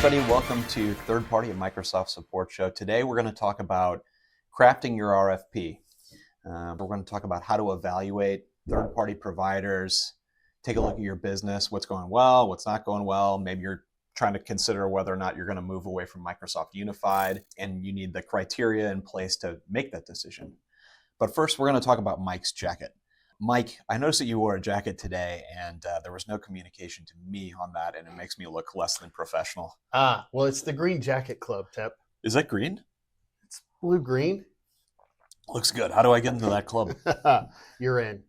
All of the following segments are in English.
everybody, welcome to Third Party, a Microsoft Support Show. Today we're going to talk about crafting your RFP. We're going to talk about how to evaluate third-party providers, take a look at your business, what's going well, what's not going well. Maybe you're trying to consider whether or not you're going to move away from Microsoft Unified, and you need the criteria in place to make that decision. But first, we're going to talk about Mike's jacket. Mike, I noticed that you wore a jacket today, and there was no communication to me on that, and it makes me look less than professional. Well, it's the Green Jacket Club, Tip. Is that green? It's blue-green. Looks good. How do I get into that club? You're in.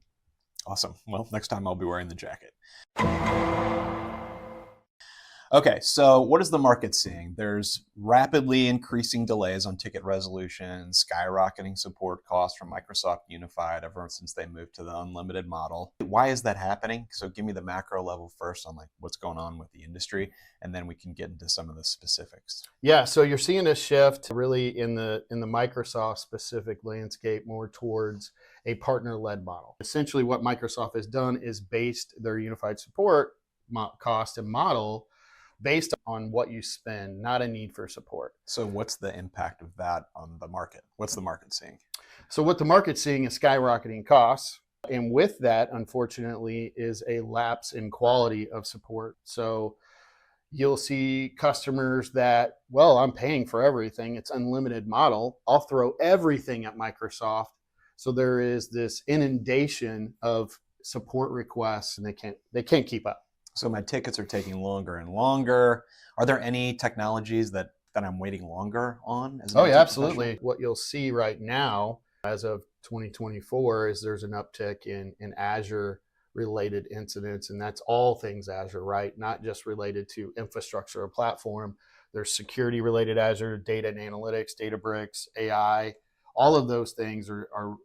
Awesome. Well, next time I'll be wearing the jacket. Okay, so what is the market seeing? There's rapidly increasing delays on ticket resolution, skyrocketing support costs from Microsoft Unified ever since they moved to the unlimited model. Why is that happening? So give me the macro level first on like what's going on with the industry, and then we can get into some of the specifics. Yeah, so you're seeing a shift really in the Microsoft specific landscape more towards a partner-led model. Essentially what Microsoft has done is based their unified support cost and model based on what you spend, not a need for support. So what's the impact of that on the market? What's the market seeing? So what the market's seeing is skyrocketing costs. And with that, unfortunately, is a lapse in quality of support. So you'll see customers that, well, I'm paying for everything. It's unlimited model. I'll throw everything at Microsoft. So there is this inundation of support requests, and they can't keep up. So my tickets are taking longer and longer. Are there any technologies that I'm waiting longer on? Oh, yeah, absolutely. What you'll see right now as of 2024 is there's an uptick in Azure-related incidents, and that's all things Azure, right? Not just related to infrastructure or platform. There's security-related Azure, data and analytics, Databricks, AI. All of those things are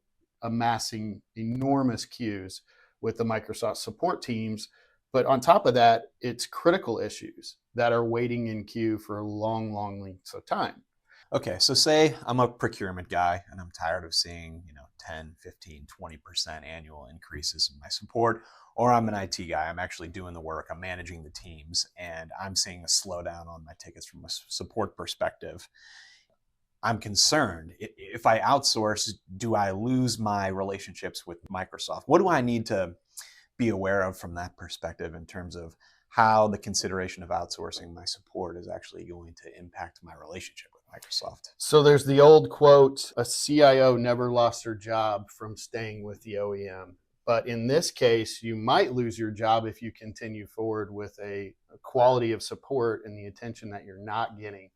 amassing enormous queues with the Microsoft support teams. But on top of that, it's critical issues that are waiting in queue for long, long lengths of time. Okay, so say I'm a procurement guy and I'm tired of seeing 10, 15, 20% annual increases in my support, or I'm an IT guy, I'm actually doing the work, I'm managing the teams, and I'm seeing a slowdown on my tickets from a support perspective. I'm concerned. If I outsource, do I lose my relationships with Microsoft? What do I need to be aware of from that perspective in terms of how the consideration of outsourcing my support is actually going to impact my relationship with Microsoft? So there's the old quote, a CIO never lost their job from staying with the OEM. But in this case, you might lose your job if you continue forward with a quality of support and the attention that you're not getting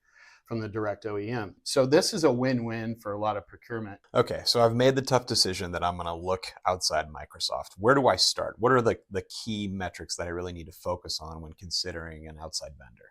from the direct OEM. So this is a win-win for a lot of procurement. Okay, so I've made the tough decision that I'm going to look outside Microsoft. Where do I start? What are the key metrics that I really need to focus on when considering an outside vendor?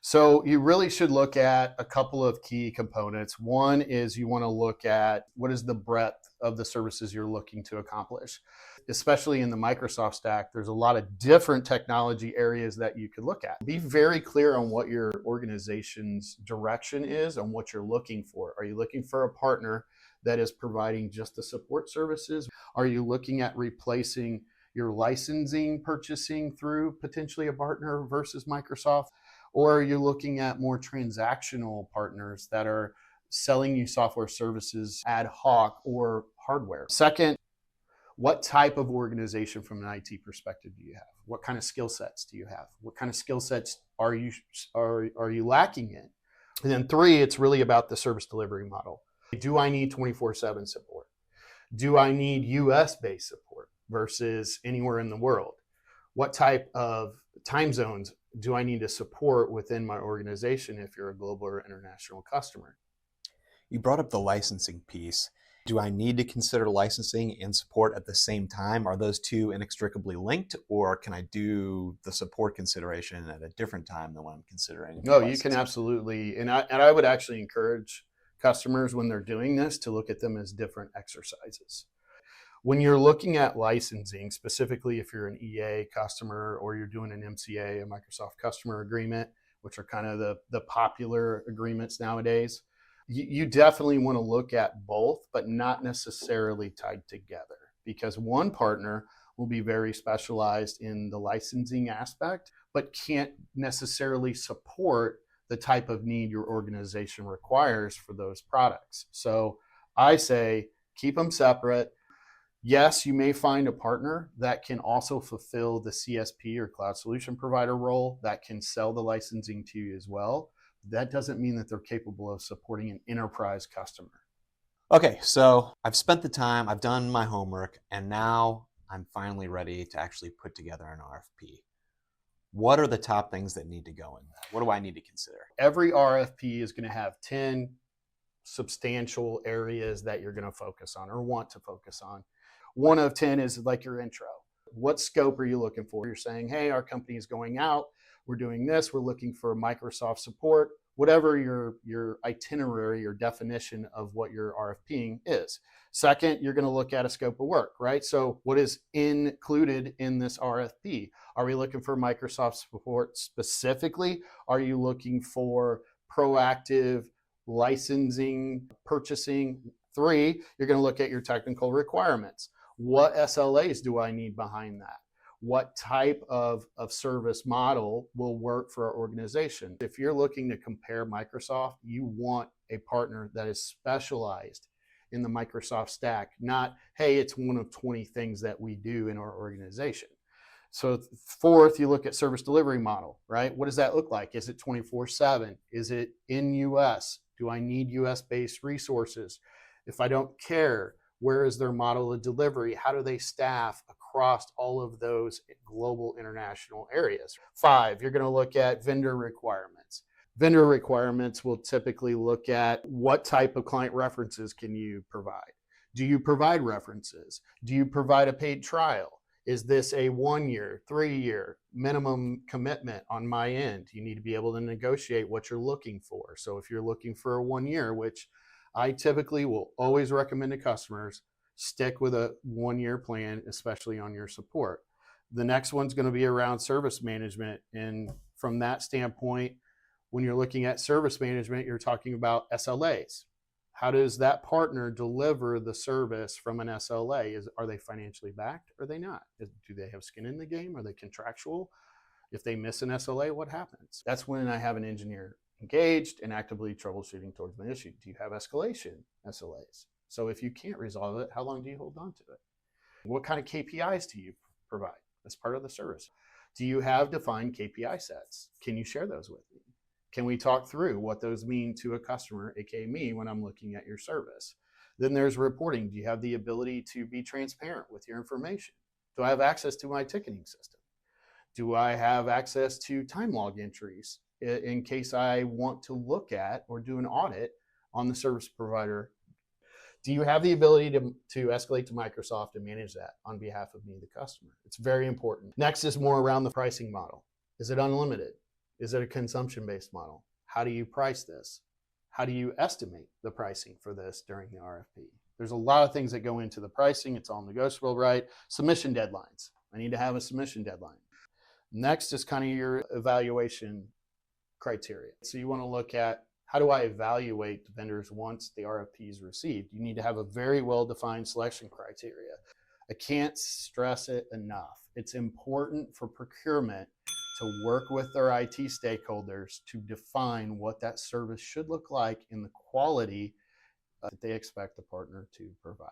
So you really should look at a couple of key components. One is you want to look at what is the breadth of the services you're looking to accomplish. Especially in the Microsoft stack, there's a lot of different technology areas that you could look at. Be very clear on what your organization's direction is and what you're looking for. Are you looking for a partner that is providing just the support services? Are you looking at replacing your licensing purchasing through potentially a partner versus Microsoft? Or are you looking at more transactional partners that are selling you software services ad hoc or hardware? Second, what type of organization from an IT perspective do you have? What kind of skill sets do you have? What kind of skill sets are you lacking in? And then three, it's really about the service delivery model. Do I need 24/7 support? Do I need US-based support versus anywhere in the world? What type of time zones do I need to support within my organization if you're a global or international customer? You brought up the licensing piece. Do I need to consider licensing and support at the same time? Are those two inextricably linked, or can I do the support consideration at a different time than when I'm considering? No, you can absolutely. And I would actually encourage customers when they're doing this to look at them as different exercises. When you're looking at licensing, specifically if you're an EA customer or you're doing an MCA, a Microsoft Customer Agreement, which are kind of the popular agreements nowadays, you definitely want to look at both, but not necessarily tied together, because one partner will be very specialized in the licensing aspect, but can't necessarily support the type of need your organization requires for those products. So I say keep them separate. Yes, you may find a partner that can also fulfill the CSP or cloud solution provider role that can sell the licensing to you as well. That doesn't mean that they're capable of supporting an enterprise customer. Okay, so I've spent the time, I've done my homework, and now I'm finally ready to actually put together an RFP. What are the top things that need to go in that? What do I need to consider? Every RFP is going to have 10 substantial areas that you're going to focus on or want to focus on. One of 10 is like your intro. What scope are you looking for? You're saying, hey, our company is going out. We're doing this. We're looking for Microsoft support, whatever your itinerary or definition of what your RFPing is. Second, you're going to look at a scope of work, right? So what is included in this RFP? Are we looking for Microsoft support specifically? Are you looking for proactive licensing, purchasing? 3, you're going to look at your technical requirements. What SLAs do I need behind that? What type of service model will work for our organization? If you're looking to compare Microsoft, you want a partner that is specialized in the Microsoft stack, not, hey, it's one of 20 things that we do in our organization. So 4th, you look at service delivery model, right? What does that look like? Is it 24/7? Is it in US? Do I need US-based resources? If I don't care, where is their model of delivery? How do they staff across all of those global international areas? 5, you're going to look at vendor requirements. Vendor requirements will typically look at what type of client references can you provide? Do you provide references? Do you provide a paid trial? Is this a 1-year, 3-year minimum commitment on my end? You need to be able to negotiate what you're looking for. So if you're looking for a 1 year, which I typically will always recommend to customers, stick with a 1-year plan, especially on your support. The next one's going to be around service management. And from that standpoint, when you're looking at service management, you're talking about SLAs. How does that partner deliver the service from an SLA? Are they financially backed or are they not? Do they have skin in the game? Are they contractual? If they miss an SLA, what happens? That's when I have an engineer engaged and actively troubleshooting towards the issue. Do you have escalation SLAs? So if you can't resolve it, how long do you hold on to it? What kind of KPIs do you provide as part of the service? Do you have defined KPI sets? Can you share those with me? Can we talk through what those mean to a customer, aka me, when I'm looking at your service? Then there's reporting. Do you have the ability to be transparent with your information? Do I have access to my ticketing system? Do I have access to time log entries in case I want to look at or do an audit on the service provider? Do you have the ability to escalate to Microsoft and manage that on behalf of me, the customer? It's very important. Next is more around the pricing model. Is it unlimited? Is it a consumption-based model? How do you price this? How do you estimate the pricing for this during the RFP? There's a lot of things that go into the pricing. It's all negotiable, right? Submission deadlines. I need to have a submission deadline. Next is kind of your evaluation criteria. So you want to look at, how do I evaluate the vendors once the RFP is received? You need to have a very well-defined selection criteria. I can't stress it enough. It's important for procurement to work with their IT stakeholders to define what that service should look like in the quality that they expect the partner to provide.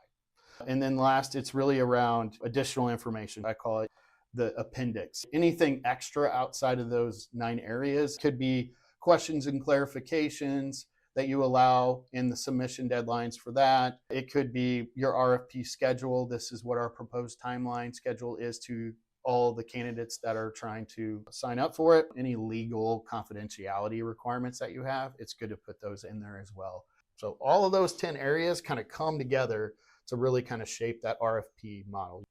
And then last, it's really around additional information. I call it the appendix. Anything extra outside of those 9 areas could be questions and clarifications that you allow in the submission deadlines for that. It could be your RFP schedule. This is what our proposed timeline schedule is to all the candidates that are trying to sign up for it. Any legal confidentiality requirements that you have, it's good to put those in there as well. So all of those 10 areas kind of come together to really kind of shape that RFP model.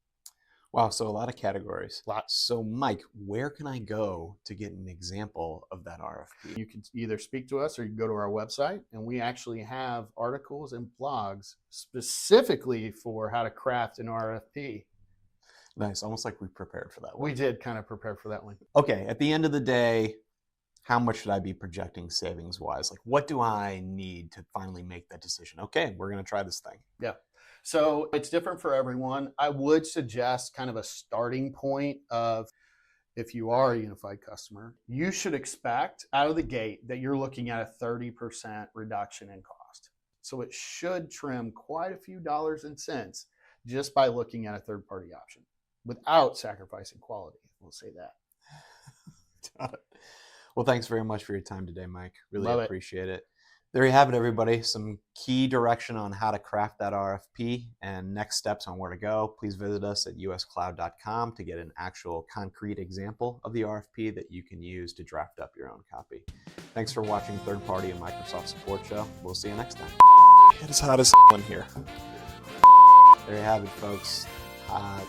Wow, so a lot of categories. So Mike, where can I go to get an example of that RFP? You can either speak to us or you can go to our website, and we actually have articles and blogs specifically for how to craft an RFP. Nice, almost like we prepared for that one. We did kind of prepare for that one. Okay, at the end of the day, how much should I be projecting savings wise? Like, what do I need to finally make that decision? Okay, we're going to try this thing. Yeah. So it's different for everyone. I would suggest kind of a starting point of if you are a unified customer, you should expect out of the gate that you're looking at a 30% reduction in cost. So it should trim quite a few dollars and cents just by looking at a third-party option without sacrificing quality. We'll say that. Got it. Well, thanks very much for your time today, Mike. Really Love it. appreciate it. There you have it, everybody. Some key direction on how to craft that RFP and next steps on where to go. Please visit us at uscloud.com to get an actual concrete example of the RFP that you can use to draft up your own copy. Thanks for watching Third Party and Microsoft Support Show. We'll see you next time. It's hot as in here. There you have it, folks. Hot.